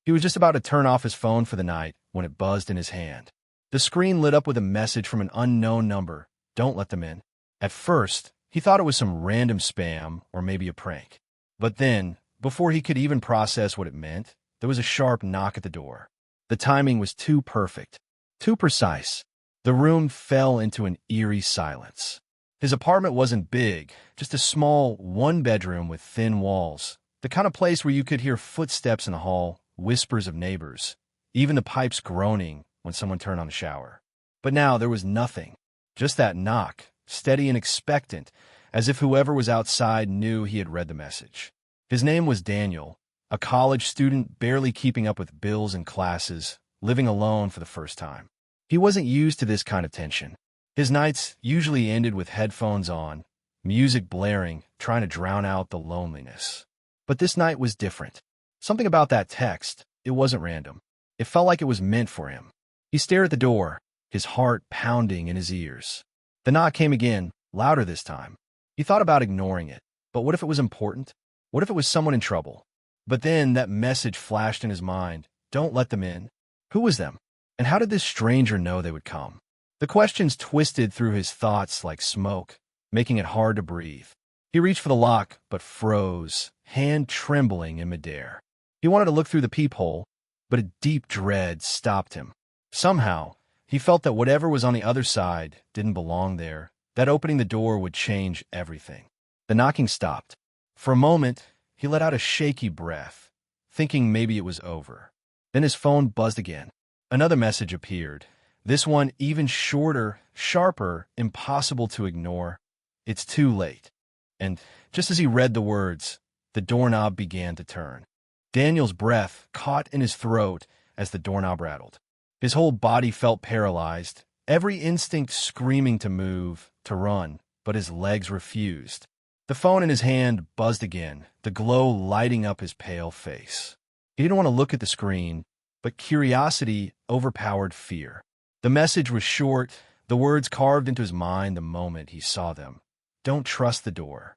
He was just about to turn off his phone for the night when it buzzed in his hand. The screen lit up with a message from an unknown number. Don't let them in. At first, he thought it was some random spam or maybe a prank. But then, before he could even process what it meant, there was a sharp knock at the door. The timing was too perfect, too precise. The room fell into an eerie silence. His apartment wasn't big, just a small one-bedroom with thin walls, the kind of place where you could hear footsteps in the hall, whispers of neighbors, even the pipes groaning when someone turned on the shower. But now there was nothing, just that knock, steady and expectant, as if whoever was outside knew he had read the message. His name was Daniel, a college student barely keeping up with bills and classes, living alone for the first time. He wasn't used to this kind of tension. His nights usually ended with headphones on, music blaring, trying to drown out the loneliness. But this night was different. Something about that text, it wasn't random. It felt like it was meant for him. He stared at the door, his heart pounding in his ears. The knock came again, louder this time. He thought about ignoring it, but what if it was important? What if it was someone in trouble? But then that message flashed in his mind. Don't let them in. Who was them? And how did this stranger know they would come? The questions twisted through his thoughts like smoke, making it hard to breathe. He reached for the lock, but froze, hand trembling in midair. He wanted to look through the peephole, but a deep dread stopped him. Somehow, he felt that whatever was on the other side didn't belong there, that opening the door would change everything. The knocking stopped. For a moment, he let out a shaky breath, thinking maybe it was over. Then his phone buzzed again. Another message appeared, this one even shorter, sharper, impossible to ignore. It's too late. And just as he read the words, the doorknob began to turn. Daniel's breath caught in his throat as the doorknob rattled. His whole body felt paralyzed, every instinct screaming to move, to run, but his legs refused. The phone in his hand buzzed again, the glow lighting up his pale face. He didn't want to look at the screen, but curiosity overpowered fear. The message was short, the words carved into his mind the moment he saw them. Don't trust the door.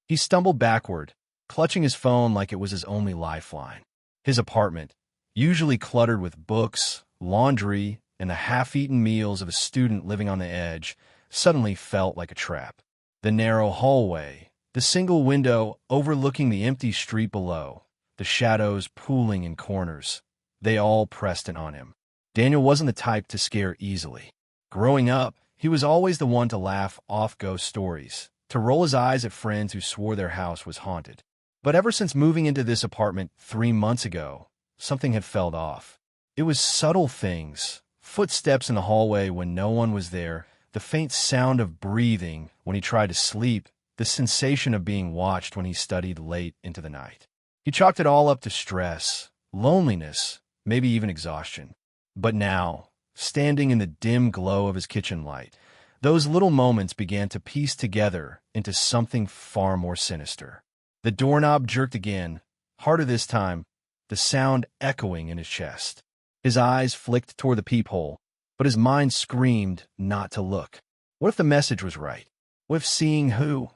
He stumbled backward, clutching his phone like it was his only lifeline. His apartment, usually cluttered with books, laundry, and the half-eaten meals of a student living on the edge, suddenly felt like a trap. The narrow hallway, the single window overlooking the empty street below, the shadows pooling in corners, they all pressed in on him. Daniel wasn't the type to scare easily. Growing up, he was always the one to laugh off ghost stories, to roll his eyes at friends who swore their house was haunted. But ever since moving into this apartment 3 months ago, something had felt off. It was subtle things, footsteps in the hallway when no one was there, the faint sound of breathing when he tried to sleep, the sensation of being watched when he studied late into the night. He chalked it all up to stress, loneliness, maybe even exhaustion. But now, standing in the dim glow of his kitchen light, those little moments began to piece together into something far more sinister. The doorknob jerked again, harder this time, the sound echoing in his chest. His eyes flicked toward the peephole, but his mind screamed not to look. What if the message was right? What if seeing who,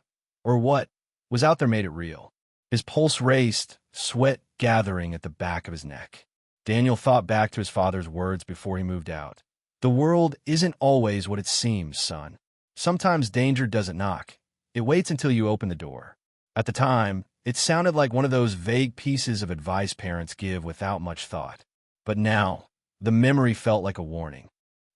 or what, was out there made it real? His pulse raced, sweat gathering at the back of his neck. Daniel thought back to his father's words before he moved out. The world isn't always what it seems, son. Sometimes danger doesn't knock. It waits until you open the door. At the time, it sounded like one of those vague pieces of advice parents give without much thought. But now, the memory felt like a warning.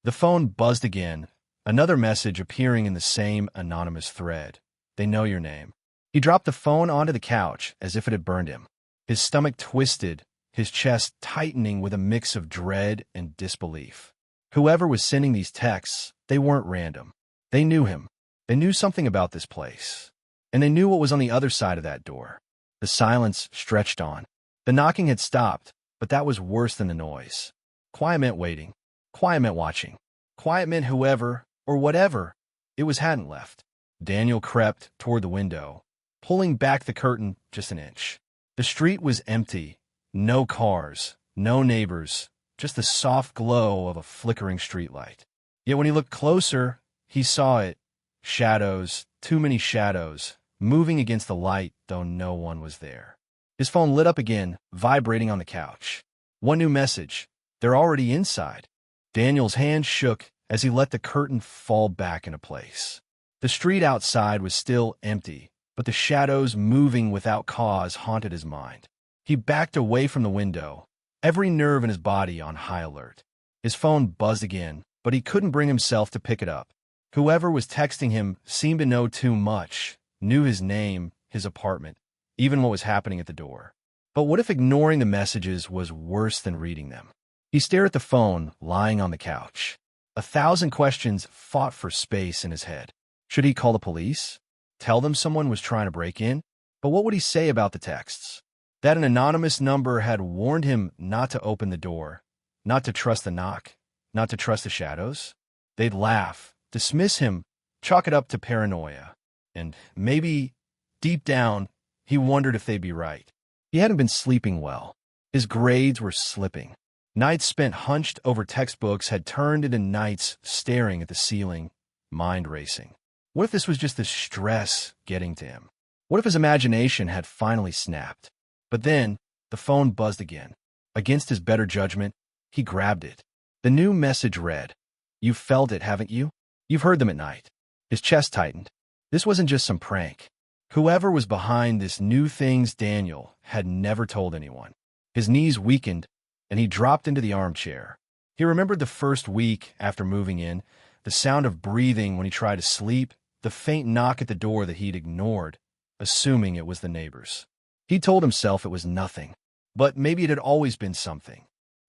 The phone buzzed again, another message appearing in the same anonymous thread. They know your name. He dropped the phone onto the couch as if it had burned him. His stomach twisted, his chest tightening with a mix of dread and disbelief. Whoever was sending these texts, they weren't random. They knew him. They knew something about this place. And they knew what was on the other side of that door. The silence stretched on. The knocking had stopped, but that was worse than the noise. Quiet meant waiting. Quiet meant watching. Quiet meant whoever, or whatever, it was hadn't left. Daniel crept toward the window, pulling back the curtain just an inch. The street was empty. No cars, no neighbors, just the soft glow of a flickering streetlight. Yet when he looked closer, he saw it. Shadows, too many shadows, moving against the light, though no one was there. His phone lit up again, vibrating on the couch. One new message. They're already inside. Daniel's hand shook as he let the curtain fall back into place. The street outside was still empty, but the shadows moving without cause haunted his mind. He backed away from the window, every nerve in his body on high alert. His phone buzzed again, but he couldn't bring himself to pick it up. Whoever was texting him seemed to know too much, knew his name, his apartment, even what was happening at the door. But what if ignoring the messages was worse than reading them? He stared at the phone, lying on the couch. 1,000 questions fought for space in his head. Should he call the police? Tell them someone was trying to break in? But what would he say about the texts? That an anonymous number had warned him not to open the door, not to trust the knock, not to trust the shadows? They'd laugh, dismiss him, chalk it up to paranoia. And maybe, deep down, he wondered if they'd be right. He hadn't been sleeping well. His grades were slipping. Nights spent hunched over textbooks had turned into nights staring at the ceiling, mind racing. What if this was just the stress getting to him? What if his imagination had finally snapped? But then, the phone buzzed again. Against his better judgment, he grabbed it. The new message read, "You've felt it, haven't you? You've heard them at night." His chest tightened. This wasn't just some prank. Whoever was behind this knew things Daniel had never told anyone. His knees weakened, and he dropped into the armchair. He remembered the first week after moving in, the sound of breathing when he tried to sleep, the faint knock at the door that he'd ignored, assuming it was the neighbors. He told himself it was nothing, but maybe it had always been something.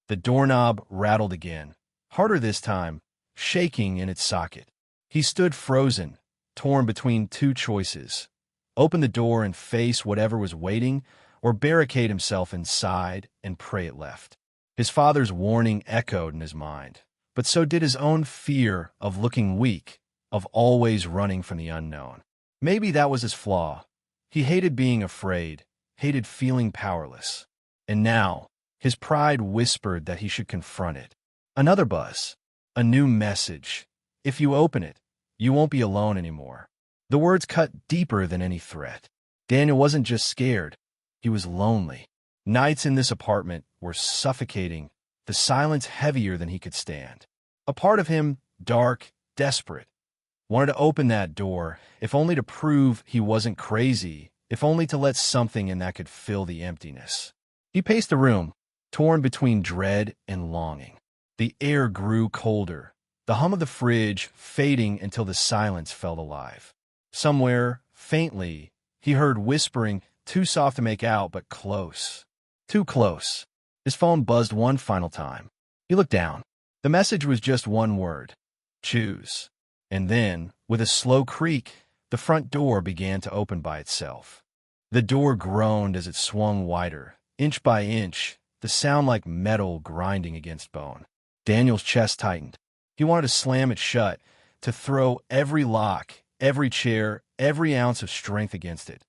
The doorknob rattled again, harder this time, shaking in its socket. He stood frozen, torn between two choices: open the door and face whatever was waiting, or barricade himself inside and pray it left. His father's warning echoed in his mind, but so did his own fear of looking weak, of always running from the unknown. Maybe that was his flaw. He hated being afraid, hated feeling powerless. And now, his pride whispered that he should confront it. Another buzz. A new message. If you open it, you won't be alone anymore. The words cut deeper than any threat. Daniel wasn't just scared. He was lonely. Nights in this apartment were suffocating, the silence heavier than he could stand. A part of him, dark, desperate, wanted to open that door, if only to prove he wasn't crazy, if only to let something in that could fill the emptiness. He paced the room, torn between dread and longing. The air grew colder, the hum of the fridge fading until the silence felt alive. Somewhere, faintly, he heard whispering, too soft to make out, but close. Too close. His phone buzzed one final time. He looked down. The message was just one word: choose. And then, with a slow creak, the front door began to open by itself. The door groaned as it swung wider, inch by inch, the sound like metal grinding against bone. Daniel's chest tightened. He wanted to slam it shut, to throw every lock, every chair, every ounce of strength against it.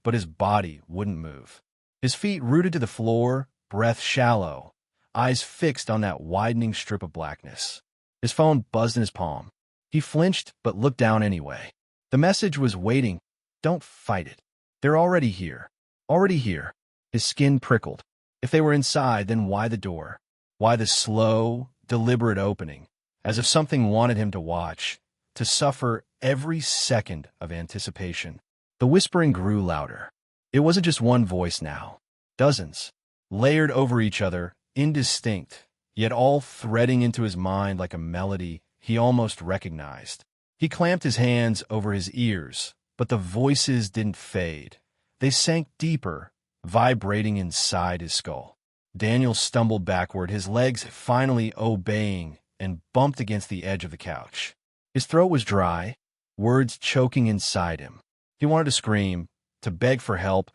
But his body wouldn't move. His feet rooted to the floor, breath shallow, eyes fixed on that widening strip of blackness. His phone buzzed in his palm. He flinched but looked down anyway. The message was waiting. Don't fight it. They're already here. Already here. His skin prickled. If they were inside, then why the door? Why the slow, deliberate opening? As if something wanted him to watch, to suffer every second of anticipation. The whispering grew louder. It wasn't just one voice now. Dozens, layered over each other, indistinct, yet all threading into his mind like a melody he almost recognized. He clamped his hands over his ears, but the voices didn't fade. They sank deeper, vibrating inside his skull. Daniel stumbled backward, his legs finally obeying, and bumped against the edge of the couch. His throat was dry, words choking inside him. He wanted to scream, to beg for help,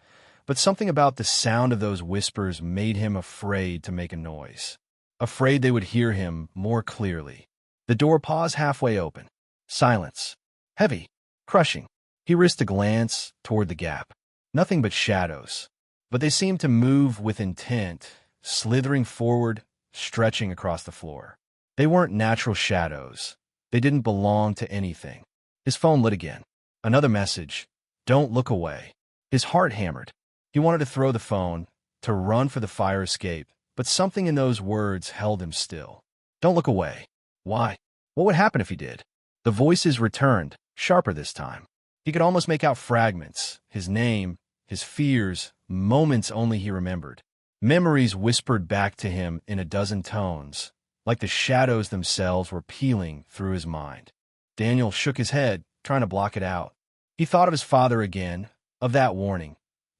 but something about the sound of those whispers made him afraid to make a noise. Afraid they would hear him more clearly. The door paused halfway open. Silence. Heavy. Crushing. He risked a glance toward the gap. Nothing but shadows. But they seemed to move with intent, slithering forward, stretching across the floor. They weren't natural shadows. They didn't belong to anything. His phone lit again. Another message. Don't look away. His heart hammered. He wanted to throw the phone, to run for the fire escape, but something in those words held him still. Don't look away. Why? What would happen if he did? The voices returned, sharper this time. He could almost make out fragments, his name, his fears, moments only he remembered. Memories whispered back to him in a dozen tones, like the shadows themselves were peeling through his mind. Daniel shook his head, trying to block it out. He thought of his father again, of that warning.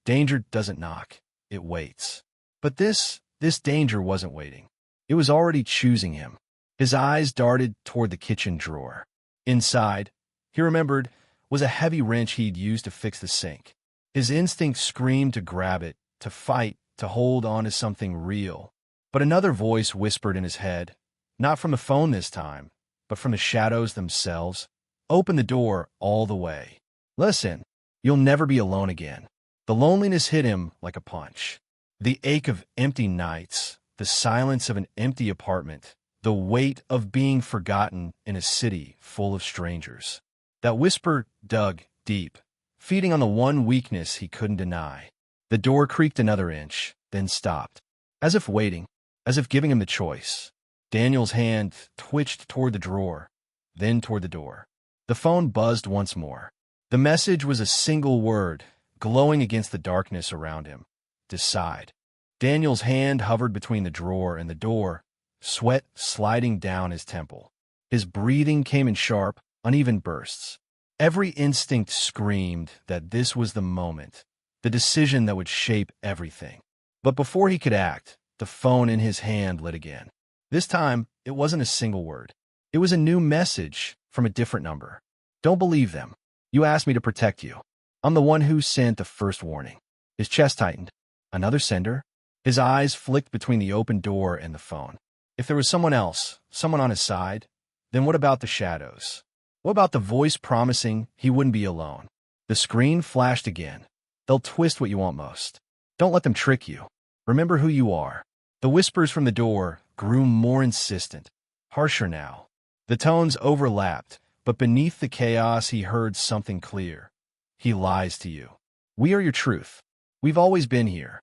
Danger doesn't knock, it waits. But this danger wasn't waiting. It was already choosing him. His eyes darted toward the kitchen drawer. Inside, he remembered, was a heavy wrench he'd used to fix the sink. His instinct screamed to grab it, to fight, to hold on to something real. But another voice whispered in his head, not from the phone this time, but from the shadows themselves. Open the door all the way. Listen, you'll never be alone again. The loneliness hit him like a punch. The ache of empty nights, the silence of an empty apartment, the weight of being forgotten in a city full of strangers. That whisper dug deep, feeding on the one weakness he couldn't deny. The door creaked another inch, then stopped, as if waiting, as if giving him the choice. Daniel's hand twitched toward the drawer, then toward the door. The phone buzzed once more. The message was a single word, glowing against the darkness around him. Decide. Daniel's hand hovered between the drawer and the door, sweat sliding down his temple. His breathing came in sharp, uneven bursts. Every instinct screamed that this was the moment, the decision that would shape everything. But before he could act, the phone in his hand lit again. This time, it wasn't a single word. It was a new message from a different number. Don't believe them. You asked me to protect you. I'm the one who sent the first warning. His chest tightened. Another sender? His eyes flicked between the open door and the phone. If there was someone else, someone on his side, then what about the shadows? What about the voice promising he wouldn't be alone? The screen flashed again. They'll twist what you want most. Don't let them trick you. Remember who you are. The whispers from the door grew more insistent, harsher now. The tones overlapped, but beneath the chaos he heard something clear. He lies to you. We are your truth. We've always been here.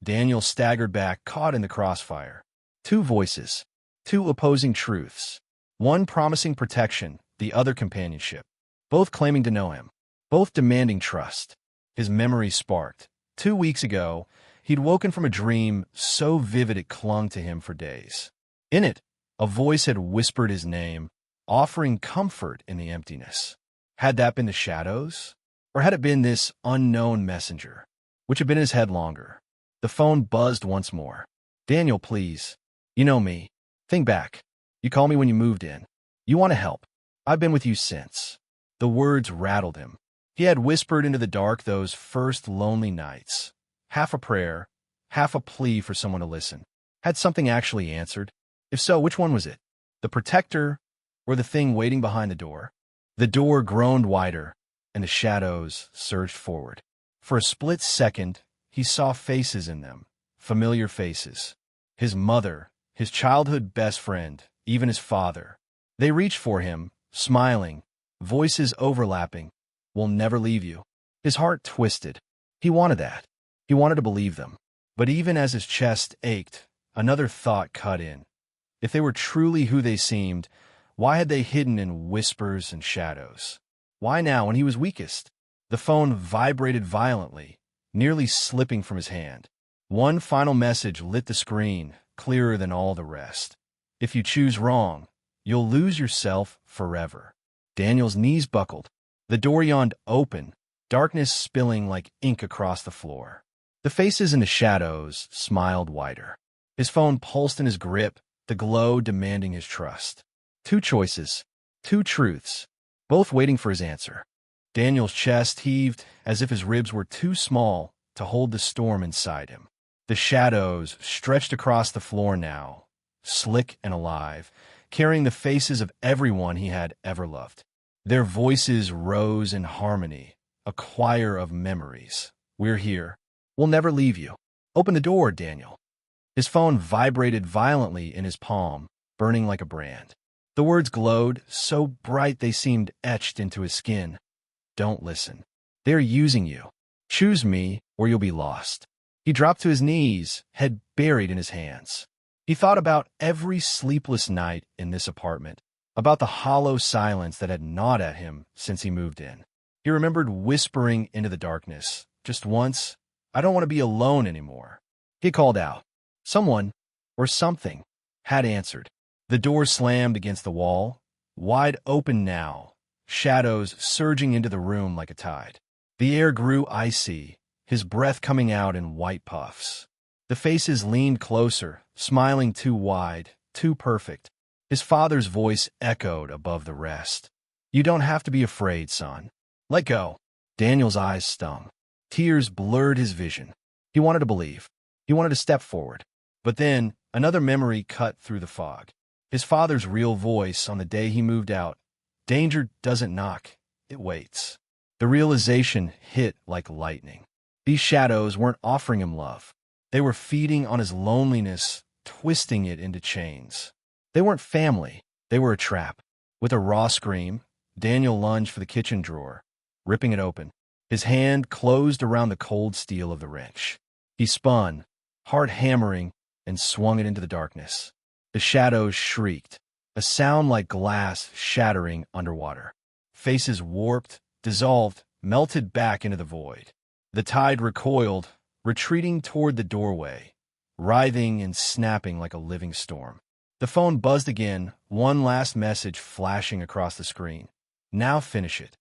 Daniel staggered back, caught in the crossfire. Two voices, two opposing truths. One promising protection, the other companionship. Both claiming to know him, both demanding trust. His memory sparked. 2 weeks ago, he'd woken from a dream so vivid it clung to him for days. In it, a voice had whispered his name, offering comfort in the emptiness. Had that been the shadows? Or had it been this unknown messenger, which had been in his head longer? The phone buzzed once more. Daniel, please. You know me. Think back. You called me when you moved in. You want to help. I've been with you since. The words rattled him. He had whispered into the dark those first lonely nights. Half a prayer, half a plea for someone to listen. Had something actually answered? If so, which one was it? The protector or the thing waiting behind the door? The door groaned wider, and the shadows surged forward. For a split second, he saw faces in them, familiar faces. His mother, his childhood best friend, even his father. They reached for him, smiling, voices overlapping. We'll never leave you. His heart twisted. He wanted that. He wanted to believe them. But even as his chest ached, another thought cut in. If they were truly who they seemed, why had they hidden in whispers and shadows? Why now, when he was weakest? The phone vibrated violently, nearly slipping from his hand. One final message lit the screen, clearer than all the rest. If you choose wrong, you'll lose yourself forever. Daniel's knees buckled. The door yawned open, darkness spilling like ink across the floor. The faces in the shadows smiled wider. His phone pulsed in his grip, the glow demanding his trust. Two choices, two truths, both waiting for his answer. Daniel's chest heaved as if his ribs were too small to hold the storm inside him. The shadows stretched across the floor now, slick and alive, carrying the faces of everyone he had ever loved. Their voices rose in harmony, a choir of memories. We're here. We'll never leave you. Open the door, Daniel. His phone vibrated violently in his palm, burning like a brand. The words glowed, so bright they seemed etched into his skin. Don't listen. They're using you. Choose me, or you'll be lost. He dropped to his knees, head buried in his hands. He thought about every sleepless night in this apartment, about the hollow silence that had gnawed at him since he moved in. He remembered whispering into the darkness, just once, "I don't want to be alone anymore." He called out. Someone, or something, had answered. The door slammed against the wall, wide open now, shadows surging into the room like a tide. The air grew icy, his breath coming out in white puffs. The faces leaned closer, smiling too wide, too perfect. His father's voice echoed above the rest. "You don't have to be afraid, son. Let go." Daniel's eyes stung. Tears blurred his vision. He wanted to believe. He wanted to step forward. But then, another memory cut through the fog. His father's real voice on the day he moved out. Danger doesn't knock, it waits. The realization hit like lightning. These shadows weren't offering him love. They were feeding on his loneliness, twisting it into chains. They weren't family. They were a trap. With a raw scream, Daniel lunged for the kitchen drawer, ripping it open. His hand closed around the cold steel of the wrench. He spun, heart hammering, and swung it into the darkness. The shadows shrieked, a sound like glass shattering underwater. Faces warped, dissolved, melted back into the void. The tide recoiled, retreating toward the doorway, writhing and snapping like a living storm. The phone buzzed again, one last message flashing across the screen. "Now finish it."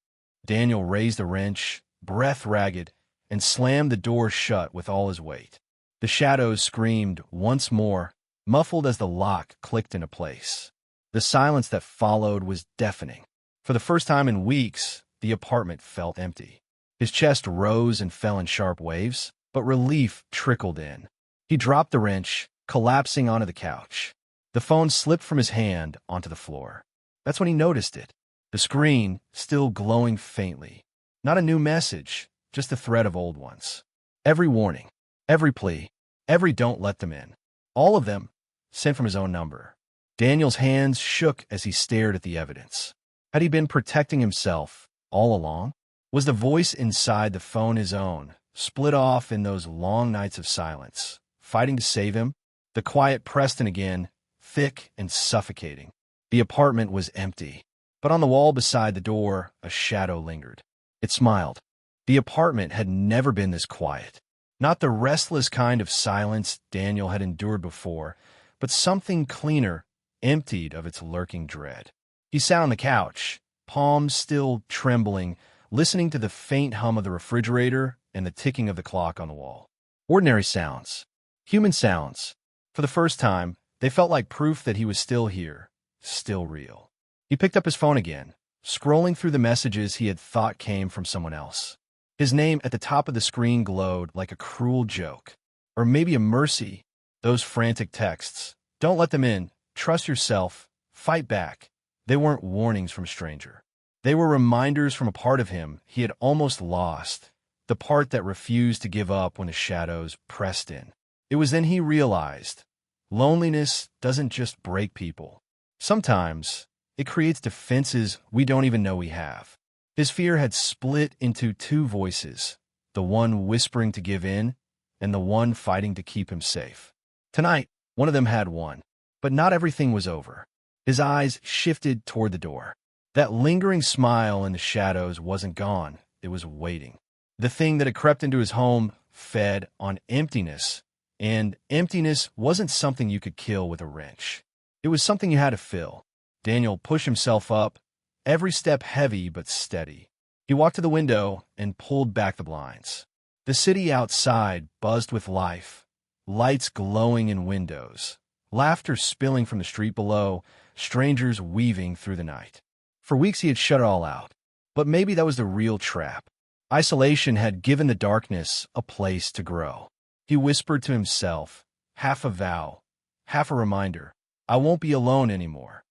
Daniel raised the wrench, breath ragged, and slammed the door shut with all his weight. The shadows screamed once more, muffled as the lock clicked into place. The silence that followed was deafening. For the first time in weeks, the apartment felt empty. His chest rose and fell in sharp waves, but relief trickled in. He dropped the wrench, collapsing onto the couch. The phone slipped from his hand onto the floor. That's when he noticed it. The screen still glowing faintly. Not a new message, just a thread of old ones. Every warning, every plea, every "don't let them in." All of them sent from his own number. Daniel's hands shook as he stared at the evidence. Had he been protecting himself all along? Was the voice inside the phone his own, split off in those long nights of silence, fighting to save him? The quiet pressed in again, thick and suffocating. The apartment was empty, but on the wall beside the door, a shadow lingered. It smiled. The apartment had never been this quiet. Not the restless kind of silence Daniel had endured before, but something cleaner, emptied of its lurking dread. He sat on the couch, palms still trembling, listening to the faint hum of the refrigerator and the ticking of the clock on the wall. Ordinary sounds. Human sounds. For the first time, they felt like proof that he was still here, still real. He picked up his phone again, scrolling through the messages he had thought came from someone else. His name at the top of the screen glowed like a cruel joke. Or maybe a mercy. Those frantic texts. "Don't let them in. Trust yourself. Fight back." They weren't warnings from a stranger. They were reminders from a part of him he had almost lost, the part that refused to give up when the shadows pressed in. It was then he realized, loneliness doesn't just break people. Sometimes, it creates defenses we don't even know we have. His fear had split into two voices, the one whispering to give in, and the one fighting to keep him safe. Tonight, one of them had won, but not everything was over. His eyes shifted toward the door. That lingering smile in the shadows wasn't gone, it was waiting. The thing that had crept into his home fed on emptiness, and emptiness wasn't something you could kill with a wrench. It was something you had to fill. Daniel pushed himself up, every step heavy but steady. He walked to the window and pulled back the blinds. The city outside buzzed with life, lights glowing in windows, laughter spilling from the street below, strangers weaving through the night. For weeks he had shut it all out, but maybe that was the real trap. Isolation had given the darkness a place to grow. He whispered to himself, half a vow, half a reminder, "I won't be alone anymore."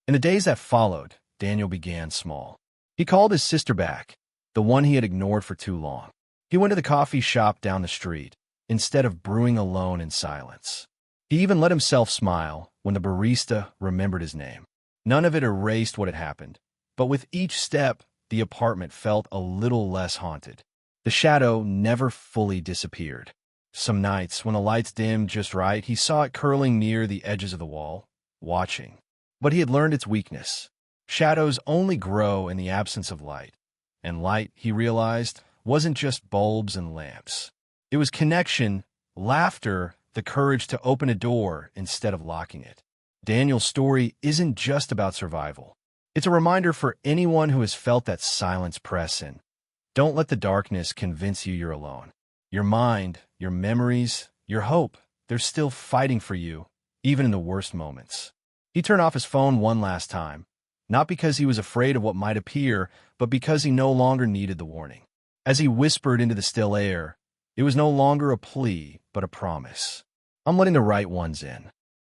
In the days that followed, Daniel began small. He called his sister back, the one he had ignored for too long. He went to the coffee shop down the street, instead of brewing alone in silence. He even let himself smile when the barista remembered his name. None of it erased what had happened, but with each step, the apartment felt a little less haunted. The shadow never fully disappeared. Some nights, when the lights dimmed just right, he saw it curling near the edges of the wall, watching. But he had learned its weakness. Shadows only grow in the absence of light. And light, he realized, wasn't just bulbs and lamps. It was connection, laughter, the courage to open a door instead of locking it. Daniel's story isn't just about survival. It's a reminder for anyone who has felt that silence press in. Don't let the darkness convince you you're alone. Your mind, your memories, your hope, they're still fighting for you, even in the worst moments. He turned off his phone one last time, not because he was afraid of what might appear, but because he no longer needed the warning. As he whispered into the still air, it was no longer a plea, but a promise. I'm letting the right ones in.